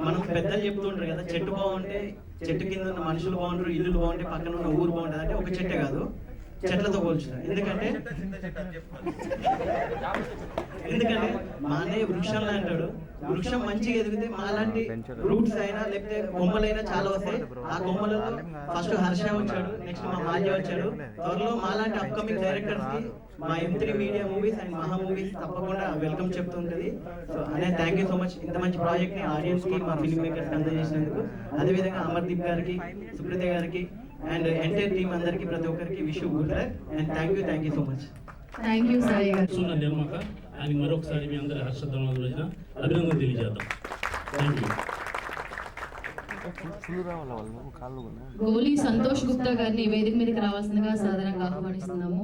మనం పెద్దలు చెప్తుంటారు కదా, చెట్టు బాగుంటే చెట్టు కింద ఉన్న మనుషులు బాగుంటారు, ఇల్లులు బాగుంటే పక్కన ఉన్న ఊరు బాగుంటుంది. అంటే ఒక చెట్టే కాదు, చెట్లతో పోల్చుతారు. ఎందుకంటే మా అన్నయ్య వృక్షంలో అంటాడు, వృక్షం మంచిగా ఎదిగితే మాలాంటి రూట్స్ అయినా లేకపోతే కొమ్మలైనా చాలా వస్తాయి. ఆ కొమ్మలలో ఫస్ట్ హర్ష వచ్చాడు, నెక్స్ట్ మా మాల్య వచ్చాడు. త్వరలో మాలాంటి అప్కమింగ్ డైరెక్టర్స్ కి మా M3 మీడియా మూవీస్ అండ్ మహా మూవీస్ తప్పకుండా వెల్కమ్ చెప్తుంటది. సో అనే థ్యాంక్ యూ సో మచ్ ఇంత మంచి ప్రాజెక్ట్ ని ఆడియన్స్ కి, మా ఫిల్మ్ మేకర్స్ అందజేసినందుకు. అదేవిధంగా అమర్దీప్ గారికి, సుప్రీత గారికి అండ్ ఎంటైర్ టీమ్ అందరికి, ప్రతి ఒక్కరికి wish good luck and thank you so much. Thank you Sai గారు. నిర్మాత ఆయన మరొకసారి మీ అందరి హర్షధ్వానాల రోజున అభినందన తెలియజేద్దాం. Thank you. గోలీ సంతోష్ గుప్తా గారిని వేదిక మీదకి రావాల్సిందిగా సాధారణంగా ఆహ్వానిస్తున్నాము.